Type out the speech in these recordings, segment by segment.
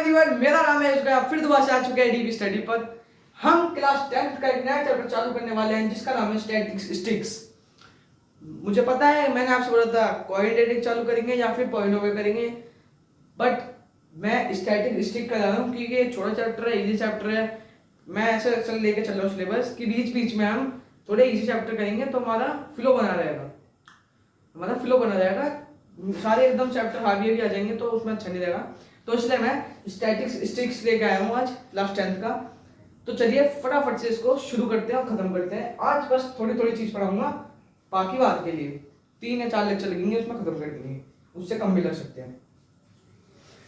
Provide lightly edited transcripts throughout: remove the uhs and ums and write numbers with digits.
Everyone, मेरा नाम है इसका फिर दोबारा से आ चुके हैं डीपी स्टडी पर। हम क्लास 10th का एक नया चैप्टर चालू करने वाले हैं जिसका नाम है स्टैटिस्टिक्स। मुझे पता है मैंने आपसे बोला था क्वाड्रेटिक चालू करेंगे या फिर पॉलिनोमियल करेंगे, बट मैं स्टैटिस्टिक्स कर रहा हूँ क्योंकि ये छोटा चैप्टर है, इजी चैप्टर है। मैं ऐसे चल लेके चल रहा हूँ सिलेबस कि बीच बीच में हम थोड़े इजी चैप्टर करेंगे तो हमारा फ्लो बना रहेगा। सारे एकदम चैप्टर आगे भी आ जाएंगे तो उसमें अच्छा नहीं रहेगा, तो इसलिए मैं स्टैटिस्टिक्स लेके आया हूँ आज क्लास 10th का। तो चलिए फटाफट से इसको शुरू करते हैं और खत्म करते हैं। आज बस थोड़ी थोड़ी चीज पढ़ाऊंगा, बाकी बात के लिए 3 या 4 लेक्चर लगेंगे, उसमें खत्म कर देंगे, उससे कम भी लग सकते हैं।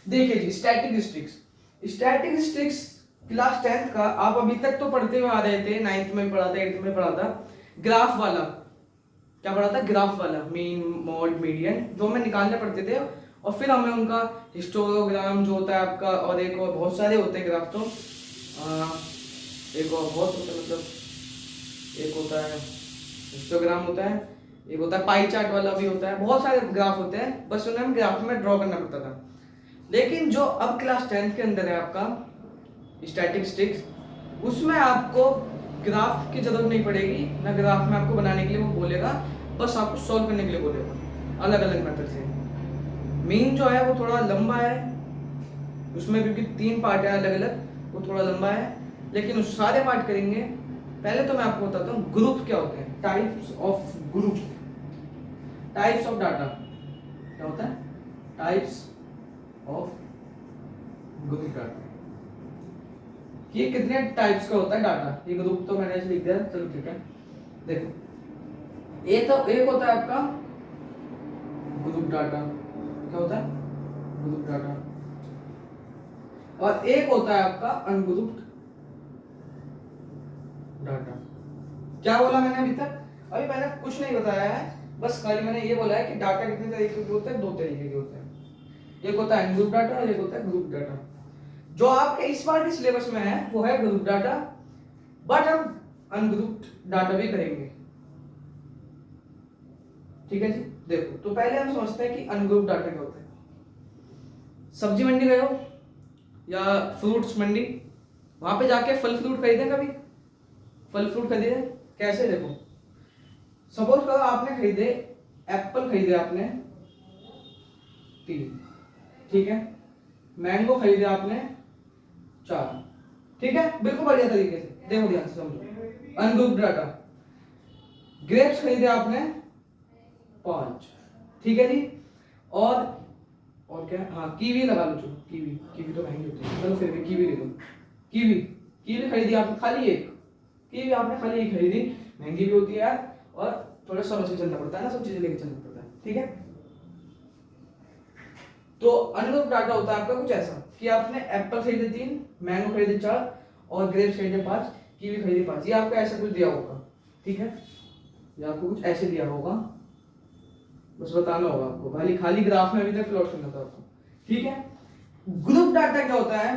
देखिए जी, स्टैटिस्टिक्स क्लास 10th का आप अभी तक तो पढ़ते हुए आ रहे थे, 9th में पढ़ा था, 8th में पढ़ा था। ग्राफ वाला क्या पढ़ा था? ग्राफ वाला मीन मोड मीडियन जो हमें निकालने पड़ते थे, और फिर हमें उनका हिस्टोग्राम जो होता है आपका, और एक और बहुत सारे होते हैं ग्राफ, तो एक और बहुत होता है, मतलब एक होता है हिस्टोग्राम होता है, एक होता है पाई चार्ट वाला भी होता है, बहुत सारे ग्राफ होते हैं, बस उन्हें हम ग्राफ में ड्रॉ करना पड़ता था। लेकिन जो अब क्लास 10th के अंदर है आपका स्टैटिस्टिक्स, उसमें आपको ग्राफ की जरूरत नहीं पड़ेगी ना, ग्राफ में आपको बनाने के लिए वो बोलेगा, बस आपको सॉल्व करने के लिए बोलेगा अलग अलग मेथड से। मीन जो है वो थोड़ा लंबा है, उसमें क्योंकि 3 पार्ट है अलग अलग, वो थोड़ा लंबा है, लेकिन उस सारे पार्ट करेंगे। पहले तो मैं आपको बताता हूँ ग्रुप क्या होते हैं, types of group, types of data क्या होता है, टाइप्स ऑफ ग्रुप डाटा। ये कितने टाइप्स का होता है डाटा, ये ग्रुप तो मैंने ऐसे लिख दिया, चलो ठीक है। देखो एक होता है आपका ग्रुप डाटा, क्या होता है ग्रुप डाटा, और एक होता है आपका अनग्रुप्ड डाटा। क्या बोला मैंने अभी तक? अभी मैंने कुछ नहीं बताया है, बस खाली मैंने ये बोला है कि डाटा कितने तरीके के होते हैं, 2 तरीके के होते हैं, एक होता है अनग्रुप्ड डाटा और एक होता है ग्रुप डाटा। जो आपके इस बार के सिलेबस में है वो है ग्रुप डाटा, बट हम अनग्रुप्ड डाटा भी करेंगे, ठीक है जी। देखो, तो पहले हम समझते हैं कि अनग्रुप्ड डाटा क्या होता है। सब्जी मंडी गए हो या फ्रूट्स मंडी, वहां पे जाके फल फ्रूट खरीदे कभी? फल फ्रूट खरीदे कैसे? देखो, सपोज करो आपने खरीदे एप्पल, खरीदे आपने 3, ठीक है, मैंगो खरीदे आपने 4, ठीक है, बिल्कुल बढ़िया तरीके से देखो, ध्यान से समझो। अनग्रुप्ड डाटा, ग्रेप्स खरीदे आपने 5, ठीक है जी, और क्या, हाँ कीवी लगा लो, चलो कीवी तो महंगी होती है, चलो फिर भी कीवी ले लो। कीवी खरीदी आपने खाली एक, कीवी आपने खाली एक खरीदी, महंगी भी होती है यार, और थोड़ा समझ के चलना पड़ता है ना, सब चीजें लेके चलना पड़ता है, ठीक है। तो अनग्रुप्ड डाटा होता है आपका कुछ ऐसा कि आपने एप्पल खरीदे 3, मैंगो खरीदे 4, और ग्रेप्स खरीदे 5, कीवी खरीदे 5, ये आपको ऐसा कुछ दिया होगा, ठीक है, ये आपको कुछ ऐसे दिया होगा, बस बताना होगा आपको, खाली ग्राफ में अभी तक प्लॉट करना था आपको, ठीक है। ग्रुप डाटा क्या होता है?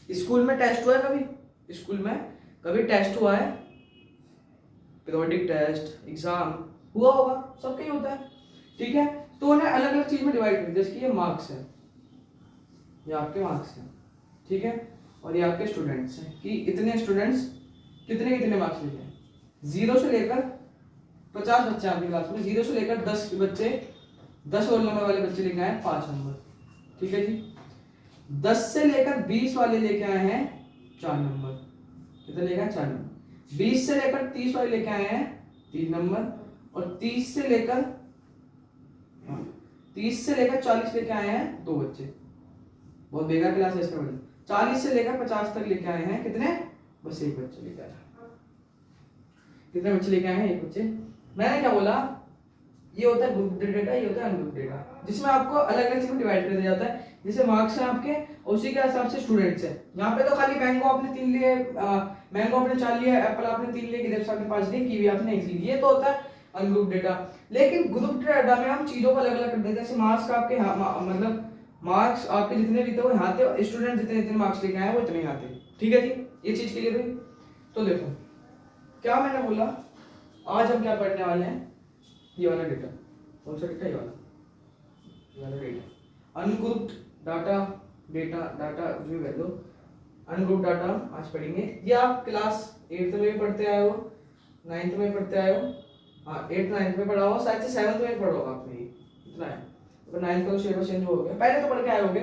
स्कूल में टेस्ट हुआ है कभी? स्कूल में कभी टेस्ट हुआ है, पीरियोडिक टेस्ट, एग्जाम हुआ होगा, सबका ही होता है, ठीक है। तो उन्हें अलग अलग चीज में डिवाइड कर, जैसे कि ये मार्क्स है, ये आपके मार्क्स हैं, ठीक है, और ये आपके स्टूडेंट्स हैं कि इतने स्टूडेंट्स कितने कितने मार्क्स लेके हैं। 0 से लेकर 50 बच्चे आपकी क्लास में, 0 से लेकर 10 बच्चे, 10 रोल नंबर वाले बच्चे लेके आए हैं 5 नंबर, ठीक है जी। 10 से लेकर 20 वाले लेके आए हैं 4 नंबर, कितने लेके आए? 4 नंबर। 20 से लेकर 30 वाले लेके आए हैं 3 नंबर, और 30 से लेकर 40 लेके आए हैं 2 बच्चे, बहुत बेकार क्लास है इसमें। 40 से लेकर 50 तक लेके आए हैं कितने? बस 1 बच्चे लेके आए। कितने बच्चे लेके आए हैं? 1 बच्चे। मैंने क्या बोला, ये होता है ग्रुप डेटा, ये होता है अनग्रुप डेटा, जिसमें आपको अलग अलग चीज में डिवाइड कर दिया जाता है, जैसे मार्क्स हैं आपके, उसी के हिसाब से स्टूडेंट्स हैं। यहाँ पे तो खाली मैंगो आपने 3 लिए, मैंगो आपने 4 लिए, एप्पल आपने 3 लिए, ग्रेप्स आपने 5 लिए, कीवी आपने 1 ली, ये तो होता है अनग्रुप डेटा। लेकिन ग्रुप डेटा में हम चीजों को अलग अलग कर देते हैं, जैसे मार्क्स आपके मतलब मार्क्स आपके जितने भी थे वो यहाँ थे, और स्टूडेंट जितने मार्क्स लेके आए वो इतने यहाँ थे, ठीक है जी। ये चीज क्लियर हुई? तो देखो क्या मैंने बोला, आज हम क्या पढ़ने वाले हैं, ये वाला डेटा, कौन सा डेटा? ये वाला data, ungrouped data data data जो कह लो, अनग्रुप डाटा आज पढ़ेंगे। ये आप क्लास 8th में भी पढ़ते आए हो, 9th में पढ़ते आए हो, हाँ 8th 9th में पढ़ा हुआ, शायद से 7th में पढ़ा होगा आपने, इतना है। तो 9th का तो सिलेबस चेंज हो गया, पहले तो पढ़ के आए होगे।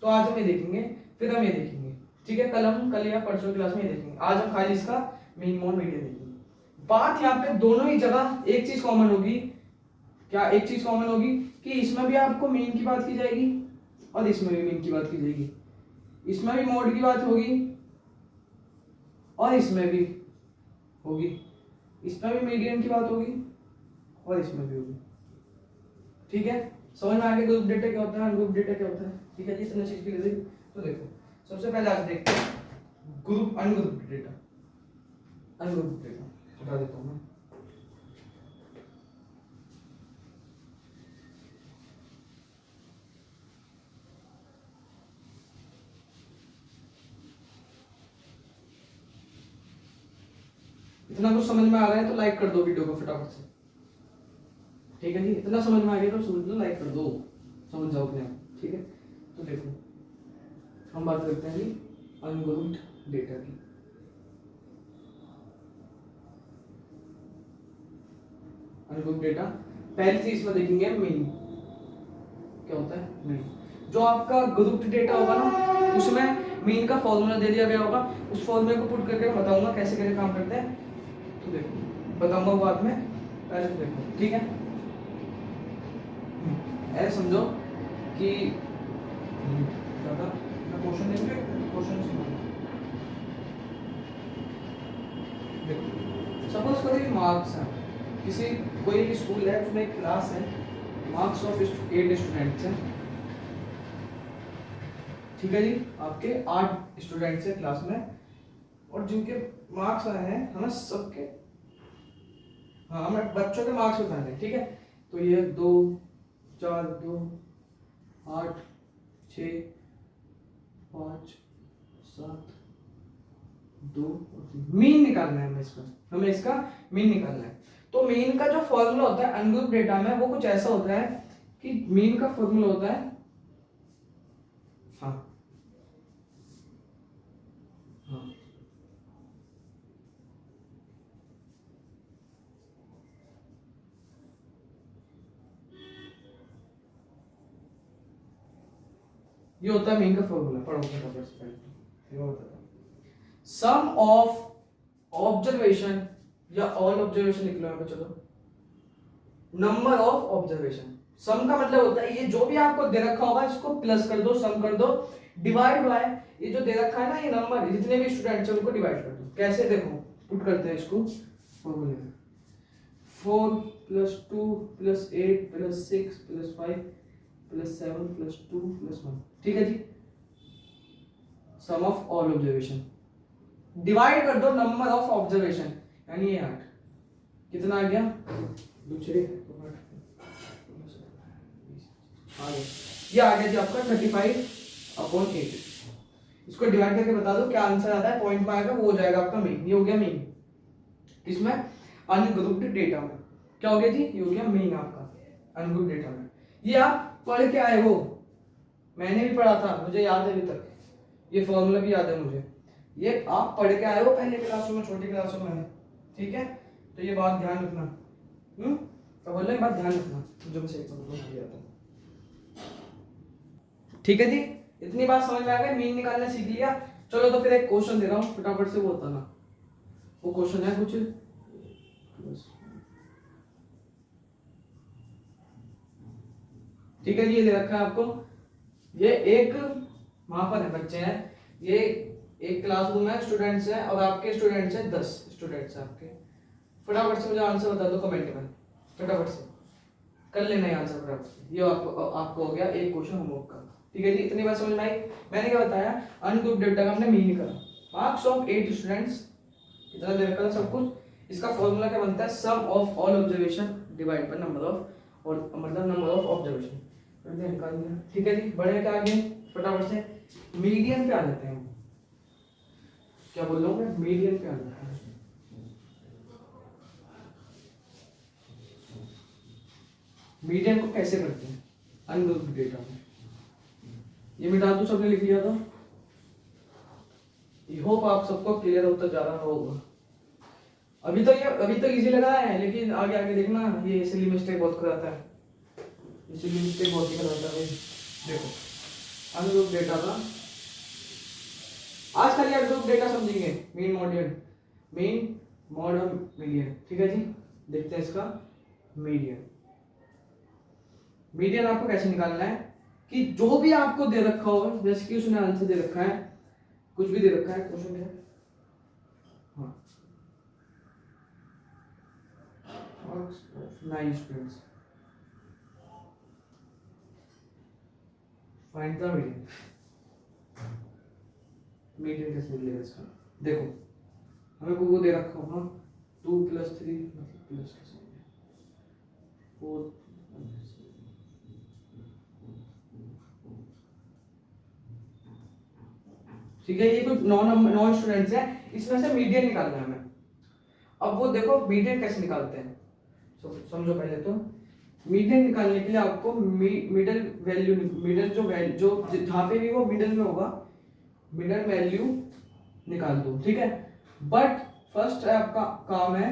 तो आज हम ये देखेंगे, फिर हम ये देखेंगे, ठीक है। कल या परसों क्लास में ये देखेंगे। आज हम खाली इसका मेन मोड मीडियन देखेंगे। बात यहाँ पे दोनों ही जगह एक चीज कॉमन होगी, क्या एक चीज कॉमन होगी कि इसमें भी आपको मेन की बात की जाएगी और इसमें भी मेन की बात की जाएगी, इसमें भी मोड की बात होगी और इसमें भी होगी, इसमें भी मीडियन की बात होगी और इसमें भी होगी, ठीक है। समझ में आ गया ग्रुप डेटा क्या होता है, अनग्रुप डेटा क्या होता है, ठीक है जी। इतना चीज के लिए तो देखो, सबसे पहले आज देखते हैं group ungroup data. Ungroup data बता देता हूँ मैं। इतना कुछ समझ में आ रहा है तो लाइक कर दो वीडियो को फटाफट से, ठीक है जी। इतना समझ में आ गया तो समझ लो, लाइक कर दो, समझ जाओ अपने आप, ठीक है। तो देखो हम बात करते हैं जी अनग्रुप्ड डेटा की। अनग्रुप्ड डेटा पहली चीज में देखेंगे मेन क्या होता है। मेन जो आपका ग्रुप्ड डेटा होगा ना, उसमें मेन का फॉर्मूला दे दिया गया होगा, उस फॉर्मूले को पुट करके मैं बताऊंगा कैसे कैसे काम करते हैं। तो देखो बताऊंगा वो बाद में, पहले तो देखो, ठीक है। ऐसे समझो कि क्वेश्चन देंगे, क्वेश्चन देखो। सपोज करो मार्क्स है, किसी कोई एक स्कूल है, उसमें एक क्लास है, मार्क्स ऑफ 8 स्टूडेंट्स हैं, ठीक है जी। आपके 8 स्टूडेंट्स हैं क्लास में, और जिनके मार्क्स आए हैं हमें सबके, हाँ हमें बच्चों के मार्क्स बताने हैं, ठीक है। तो ये 2 4 2 8 6 5 7 2 मीन निकालना है हमें इसका मीन निकालना है। तो मीन का जो फॉर्मूला होता है अनग्रुप डेटा में, वो कुछ ऐसा होता है कि मीन का फॉर्मूला होता है, हाँ हाँ ये होता है मीन का फॉर्मूला। पढ़ो फटाफट से पहले ये बताता हूं। सम ऑफ ऑब्जर्वेशन या ऑल ऑब्जर्वेशन लिख लो यहाँ पे, चलो नंबर ऑफ ऑब्जर्वेशन। सम का मतलब होता है ये जो भी आपको दे रखा होगा इसको प्लस कर दो, सम कर दो, डिवाइड बाय ये जो दे रखा है ना, ये नंबर जितने भी स्टूडेंट्स हैं उनको डिवाइड कर दो। कैसे देखो पुट करते हैं इसको फॉर्मूले में, 4 + 2 + 8 + 6 + 5 + 7 + 2 + 1, ठीक है जी। सम ऑफ ऑल ऑब्जर्वेशन डिवाइड कर दो नंबर ऑफ ऑब्जर्वेशन, यानी ये 8 कितना आ गया, दूसरे ये आ गया जी आपका 35/8। इसको डिवाइड करके बता दो क्या आंसर आता है, पॉइंट में आएगा वो हो जाएगा आपका मीन। ये हो गया मीन किसमें, अनग्रुप्ड डेटा में। क्या हो गया जी, ये हो गया मीन आपका अनग्रुप्ड डेटा में। ये आप पढ़ के आए हो, मैंने भी पढ़ा था, मुझे याद है अभी तक, ये फॉर्मूला भी याद है मुझे। ये आप पढ़ के आए हो पहले क्लासों में, छोटी क्लासों में, ठीक है। तो ये बात ध्यान रखना, तो बोल रहे बात ध्यान रखना जो मैं सही करूँगा, ठीक है जी। इतनी बात समझ में आ गई, मीन निकालना सीख लिया। चलो तो फिर एक क्वेश्चन दे रहा हूँ, फटाफट से वो बताना। वो क्वेश्चन है कुछ, ठीक है जी। ये दे रखा है आपको, ये एक वहां पर है बच्चे हैं, ये एक क्लासरूम है, स्टूडेंट्स हैं, और आपके स्टूडेंट्स हैं 10 स्टूडेंट्स हैं आपके। फटाफट से मुझे आंसर बता दो कमेंट में, फटाफट से कर लेना है आंसर फटाफट से। ये आपको हो गया एक क्वेश्चन होमवर्क का, ठीक है जी। इतनी बात समझ में आई। मैंने क्या बताया, अनग्रुप डेटा का हमने मीन निकाला, मार्क्स ऑफ 8 स्टूडेंट्स, इतना दे रखा था सब कुछ। इसका फॉर्मूला क्या बनता है, sum of all observation divide by number of, और मतलब नंबर ऑफ ऑब्जर्वेशन, निकाल दिया, ठीक है जी। बढ़िया, क्या आगे फटाफट से मीडियन पे आ जाते हैं। क्या बोल रहा हूँ मैं, मीडियन पे आ जाते हैं। मीडियन को कैसे करते हैं अनग्रुप्ड डेटा में, ये मिटा दूं, सबने लिख लिया था। आई होप आप सबको क्लियर होता जा रहा होगा। अभी तो इजी लगा है, लेकिन आगे आगे देखना ये इसलिए मिस्टेक बहुत कराता है, इसीलिए मिस्टेक बहुत ही कराता है। देखो अनग्रुप डेटा का आज खाली अनग्रुप डेटा समझेंगे, मेन मॉड और मीडियन। ठीक है जी, देखते हैं इसका मीडियन आपको कैसे निकालना है कि जो भी आपको दे रखा होगा, जैसे कि उसने आंसर दे रखा है, कुछ भी दे रखा है क्वेश्चन में, हाँ 9 स्टूडेंट्स, फाइंड द मीडियन कैसे निकलेगा इसका। देखो हमें को वो दे रखा होगा 2 + 3 मतलब प्लस कैसे 4, ठीक है। ये कुछ नॉन स्टूडेंट्स है, इसमें से मीडियन निकालना है हमें। अब वो देखो मीडियन कैसे निकालते हैं, समझो पहले तो। मीडियन निकालने के लिए आपको मिडल वैल्यू, मिडल जो जहाँ पे भी वो मिडल में होगा, मिडल वैल्यू निकाल दो। ठीक है, बट फर्स्ट आपका काम है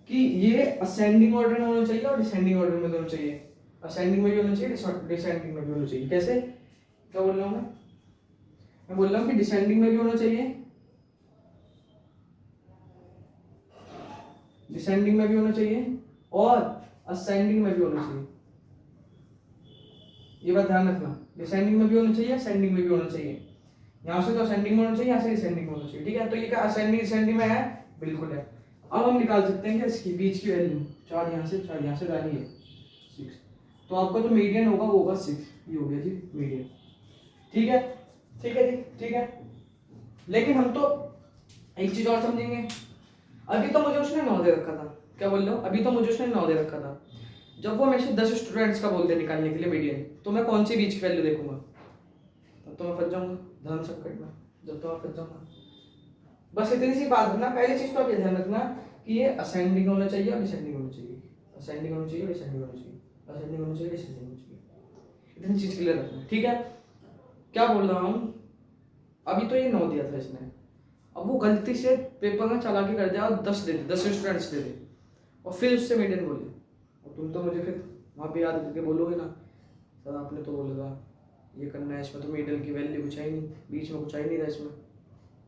कि ये असेंडिंग ऑर्डर में होना चाहिए और डिसेंडिंग ऑर्डर में होना चाहिए। असेंडिंग में भी होना चाहिए, डिसेंडिंग में भी होना चाहिए। कैसे, क्या बोल रहा हूँ मैं बोल रहा हूँ कि डिसेंडिंग में भी होना चाहिए, डिसेंडिंग में भी होना चाहिए और असेंडिंग में भी होना चाहिए। ये बात ध्यान रखना, डिसेंडिंग में भी होना चाहिए, असेंडिंग में भी होना चाहिए। यहाँ से तो असेंडिंग में होना चाहिए, यहाँ से डिसेंडिंग में होना चाहिए। ठीक है, तो ये क्या असेंडिंग डिसेंडिंग में है, बिल्कुल है। अब हम निकाल सकते हैं कि इसकी बीच की वैल्यू 4 यहाँ से 4 यहाँ से डाली है 6, तो आपका जो मीडियन होगा वो होगा 6। ये हो गया जी मीडियन। ठीक है, ठीक है जी, ठीक है। लेकिन हम तो एक चीज और समझेंगे। अभी तो मुझे उसने 9 दे रखा था, क्या बोल रहे हो, अभी तो मुझे उसने 9 दे रखा था। जब वो हमेशा 10 स्टूडेंट्स का बोलते निकालने के लिए मीडियन, तो मैं कौन सी बीच की वैल्यू देखूंगा, तब तो मैं फंस जाऊंगा धर्म संकट में, जब तो मैं फंस जाऊंगा। बस इतनी सी बात रखना, पहली चीज तो आप ये ध्यान रखना कि ये असेंडिंग होना चाहिए और डिसेंडिंग होना चाहिए, असेंडिंग होना चाहिए, डिसेंडिंग होना चाहिए, असेंडिंग होना चाहिए, डिसेंडिंग होना चाहिए। इतनी चीज क्लियर रखना, ठीक है। क्या बोल रहा हूँ, अभी तो ये 9 दिया था इसने, अब वो गलती से पेपर में चालाकी कर दिया और 10 दे दे, 10 स्टूडेंट्स दे दे और फिर उससे मीडियन बोले, और तुम तो मुझे फिर वहाँ पे याद करके बोलोगे ना, सर आपने तो बोलेगा ये करना है, इसमें तो मीडियन की वैल्यू कुछ है ही नहीं, बीच में कुछ है ही नहीं था इसमें,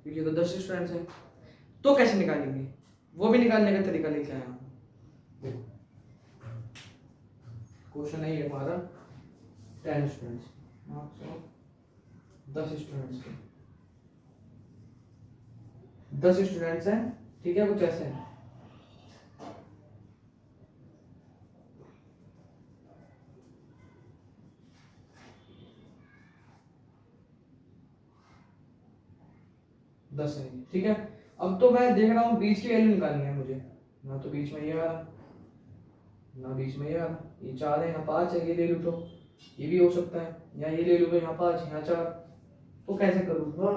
क्योंकि तो 10 स्टूडेंट्स हैं। तो कैसे निकालेंगे, वो भी निकालने का तरीका लेके आया हूँ। क्वेश्चन है ये हमारा 10 स्टूडेंट्स, 10 स्टूडेंट्स के 10 स्टूडेंट्स हैं, ठीक है, कुछ ऐसे हैं। दस है, ठीक है। अब तो मैं देख रहा हूँ बीच की वैल्यू निकालनी है मुझे, ना तो बीच में ये आ रहा, ना बीच में ये आ रहा, ये 4 है, यहाँ 5 है, ये ले लूँ तो ये भी हो सकता है, या ये ले लूँ तो यहाँ 5 यहाँ 4, तो कैसे करूँगा,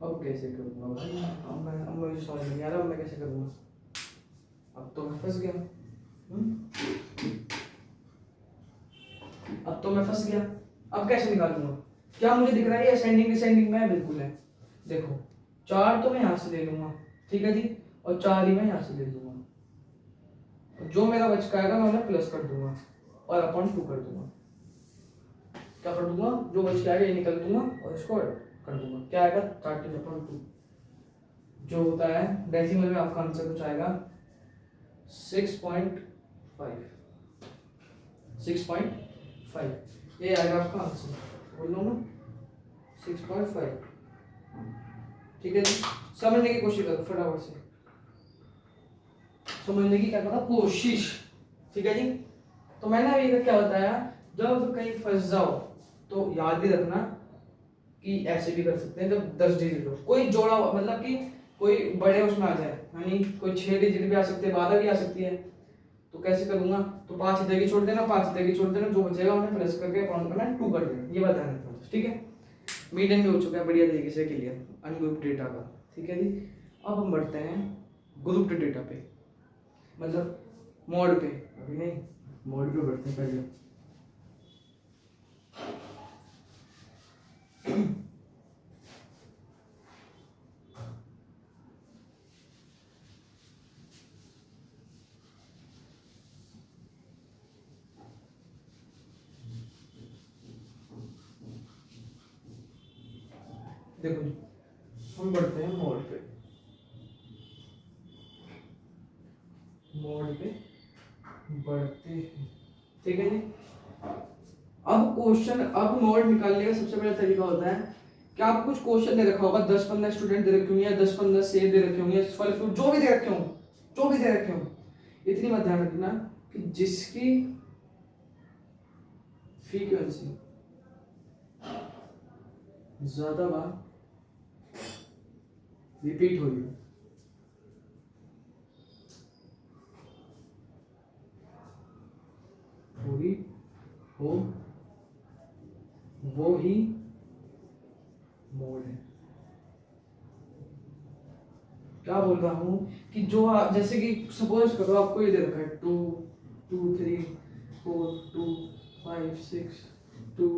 अब कैसे करूँगा भाई, अब मुझे समझ नहीं आ रहा, अब मैं कैसे करूँगा, अब तो मैं फंस गया। अब तो मैं फंस गया, अब कैसे निकालूंगा, क्या मुझे दिख रहा है ये असेंडिंग डिसेंडिंग में है, बिल्कुल है। देखो 4 तो मैं यहाँ से ले लूंगा, ठीक है जी, और 4 ही मैं यहाँ से ले लूंगा, जो मेरा बच पाएगा मैं उन्हें प्लस कर दूंगा और अपॉन 2 कर दूंगा। क्या कर दूंगा, जो बच के आएगा ये निकल दूंगा और इसको कर दूंगा, क्या आएगा 13/2, जो होता है डेसिमल में आपका आंसर कुछ आएगा 6.5, 6.5 ये आएगा आपका आंसर, बोल लो ना 6.5। ठीक है जी, समझने की कोशिश करो फटाफट से, समझने की क्या करो कोशिश, ठीक है जी। तो मैंने अभी क्या बताया, जब कहीं फंस जाओ तो याद ही रखना कि ऐसे भी कर सकते हैं, जब 10 डिजिट हो कोई जोड़ा, मतलब कि कोई बड़े उसमें आ जाए, यानी कोई 6 डिजिट भी आ सकते हैं, 12 भी आ सकती है, तो कैसे करूंगा, तो 5 इधर की छोड़ देना, 5 इधर की छोड़ देना, जो बचेगा उन्हें प्लस करके अकाउंट करना, 2 कर देना, ये बताया था, ठीक है। मीडियन भी हो चुका है बढ़िया तरीके से क्लियर अनग्रुप्ड डेटा का, ठीक है जी। अब हम बढ़ते हैं ग्रुप्ड डेटा पे, मतलब मॉड पे, अभी नहीं मॉड पे बढ़ते हैं पहले। देखो जी, हम बढ़ते हैं मोड पे। मोड पे बढ़ते हैं, ठीक है जी। अब क्वेश्चन, अब मोड निकालने का सबसे पहला तरीका होता है कि आपको कुछ क्वेश्चन दे रखा होगा, 10-15 स्टूडेंट दे रखे होंगे, या 10-15 सेब दे रखे होंगे, फल फ्रूट जो भी दे रखे हों, जो भी दे रखे हों, इतनी बात ध्यान रखना कि जिसकी फ्रीक्वेंसी ज्यादा बार रिपीट हो रही हो वो ही मोड है। क्या बोल रहा हूं कि जो जैसे कि सपोज करो आपको ये दे रखा है 2 2 3 4 2 5 6 2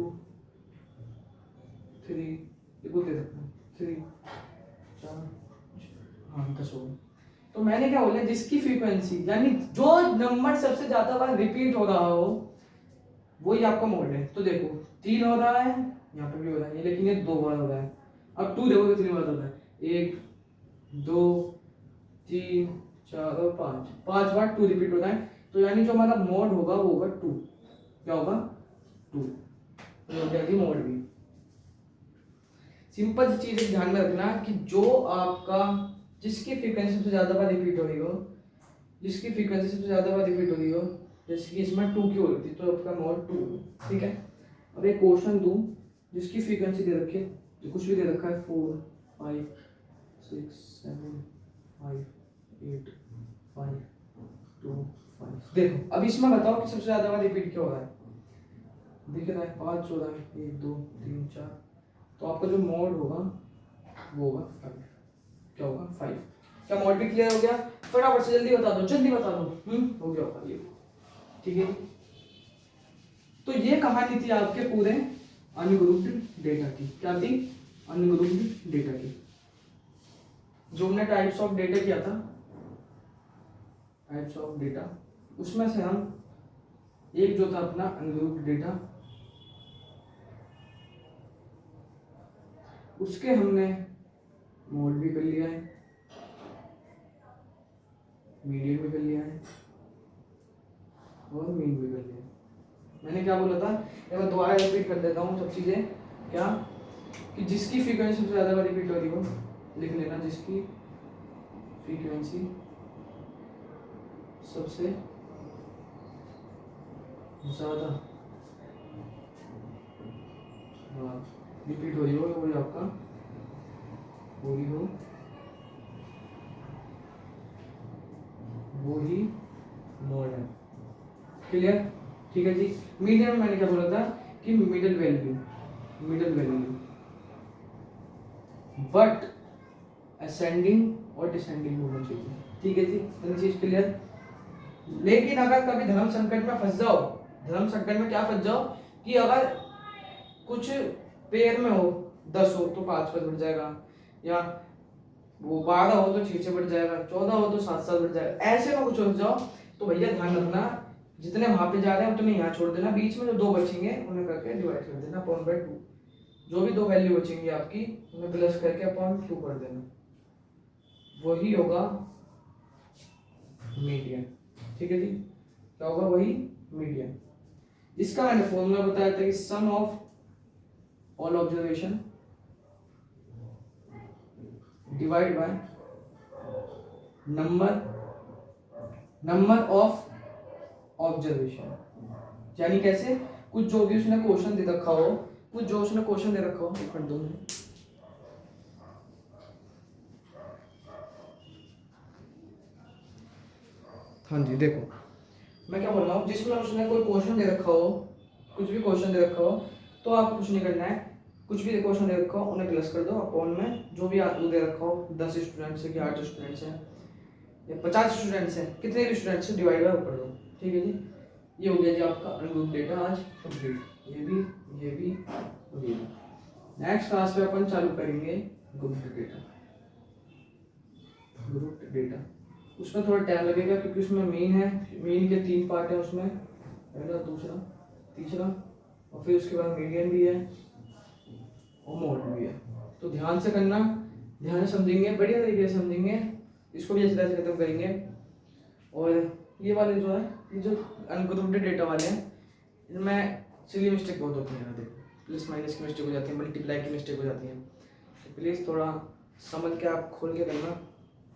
3, ये को दे रखा है 3 4, हाँ 10 हो गए। तो मैंने क्या बोला, जिसकी फ्रीक्वेंसी यानी जो नंबर सबसे ज्यादा बार रिपीट हो रहा हो वही आपका मोड है। तो देखो 3 हो रहा है, यहाँ पे भी हो रहा है, लेकिन ये 2 बार हो रहा है। अब 2 देखो कितनी बार हो रहा है, 1 2 3 4 और 5 बार 2 रिपीट हो रहा है। तो यानी जो हमारा मोड होगा वो होगा 2। क्या होगा? 2। तो हो जाएगी मोड भी। सिंपल सी चीज ध्यान में रखना कि जो आपका जिसकी फ्रीक्वेंसी सबसे ज्यादा बार रिपीट हो रही हो, जिसकी फ्रीक्वेंसी सबसे ज्यादा बार रिपीट हो रही हो, जैसे कि इसमें 2 की हो रही थी तो आपका मोड 2, ठीक है। अब एक क्वेश्चन दूं जिसकी फ्रीक्वेंसी दे रखी है, जो कुछ भी दे रखा है 4 5 6 7 5 8 5 2 5। देखो अब इसमें बताओ कि सबसे ज्यादा बार रिपीट क्यों हो रहा है। दिख रहा है 5 हो रहा है, 1 2 3 4। तो आपका जो मोड होगा वो होगा 5। क्या होगा? 5। क्या मोड भी क्लियर हो गया? फटाफट से जल्दी बता दो, जल्दी बता दो। हो गया होगा ये, ठीक है। तो ये कहानी थी आपके पूरे अनग्रुप्ड डेटा की। क्या थी? अनग्रुप्ड डेटा की। जो हमने टाइप्स ऑफ डेटा किया था, टाइप्स ऑफ डेटा, उसमें से हम एक जो था अपना अनग्रुप्ड डेटा, उसके हमने मोड भी कर लिया है, मीडियन भी कर लिया है और मीन भी कर लिया है। मैंने क्या बोला था, मैं दोबारा रिपीट कर देता हूँ सब चीजें। क्या कि जिसकी फ्रीक्वेंसी सबसे ज्यादा बार रिपीट हो रही हो, लिख लेना, जिसकी फ्रीक्वेंसी सबसे ज्यादा रिपीट हो रही हो वो आपका पूरी हो वो ही मोड है। क्लियर? ठीक है जी। मीडियम में मैंने क्या बोला था कि मिडिल वैल्यू बट असेंडिंग और डिसेंडिंग होना चाहिए, ठीक है जी। इतनी चीज क्लियर। लेकिन अगर कभी धर्म संकट में फंस जाओ, धर्म संकट में क्या फंस जाओ कि अगर कुछ पेयर में हो, 10 हो तो 5 पर बढ़ जाएगा, या वो 12 हो तो 6 से बढ़ जाएगा, 14 हो तो 7 बढ़ जाएगा, ऐसे में कुछ हो जाओ तो भैया ध्यान रखना, जितने वहां पे जा रहे हैं उतने यहाँ छोड़ देना, बीच में जो 2 बचेंगे उन्हें करके डिवाइड कर देना अपॉन बाय 2। जो भी 2 वैल्यू बचेंगी आपकी उन्हें प्लस करके अपॉन 2 कर देना, वही होगा मीडियन, ठीक है जी। क्या होगा? वही मीडियन। इसका मैंने फॉर्मूला बताया था कि sum of all observation divide by number of observation. यानी कैसे? कुछ जो भी उसने क्वेश्चन दे रखा हो, कुछ जो उसने क्वेश्चन दे रखा हो, एक मिनट 2 मिनट। हाँ जी, देखो मैं क्या बोल रहा हूँ, जिसमें उसने कोई क्वेश्चन दे रखा हो, कुछ भी क्वेश्चन दे रखा हो, तो आपको कुछ नहीं करना है, कुछ भी क्वेश्चन दे रखा हो उन्हें प्लस कर दो अपॉन में जो भी आपको दे रखा हो, 10 स्टूडेंट्स है कि 8 स्टूडेंट्स हैं या 50 स्टूडेंट्स हैं, कितने भी स्टूडेंट्स हैं डिवाइड बाय कर दो, ठीक है जी। ये हो गया जी आपका अनग्रुप्ड डेटा आज कंप्लीट। ये भी और ये भी। नेक्स्ट क्लास में अपन चालू करेंगे ग्रुप्ड डेटा। उसमें थोड़ा टाइम लगेगा क्योंकि उसमें मेन है, मेन के 3 पार्ट है उसमें, पहला दूसरा तीसरा, और फिर उसके बाद मीडियन भी है और मोड भी है। तो ध्यान से करना, ध्यान से समझेंगे, बढ़िया तरीके से समझेंगे, इसको भी अच्छी तरह से खत्म करेंगे। और ये वाले जो है, ये जो अनग्रुप्ड डेटा वाले हैं, इनमें सिली मिस्टेक बहुत होती है। देखो प्लस माइनस की मिस्टेक हो जाती है, मल्टीप्लाई की मिस्टेक हो जाती है। तो प्लीज़ थोड़ा समझ के आप खोल के करना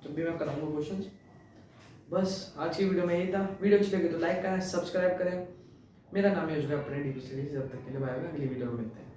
जब भी मैं कराऊंगा क्वेश्चंस। बस आज की वीडियो में यही था। वीडियो अच्छी लगी तो लाइक करें, सब्सक्राइब करें। मेरा नाम है युजगा, अपने डीपी स्टडीज। जब तक के लिए बाय बाय, अगली वीडियो में मिलते हैं।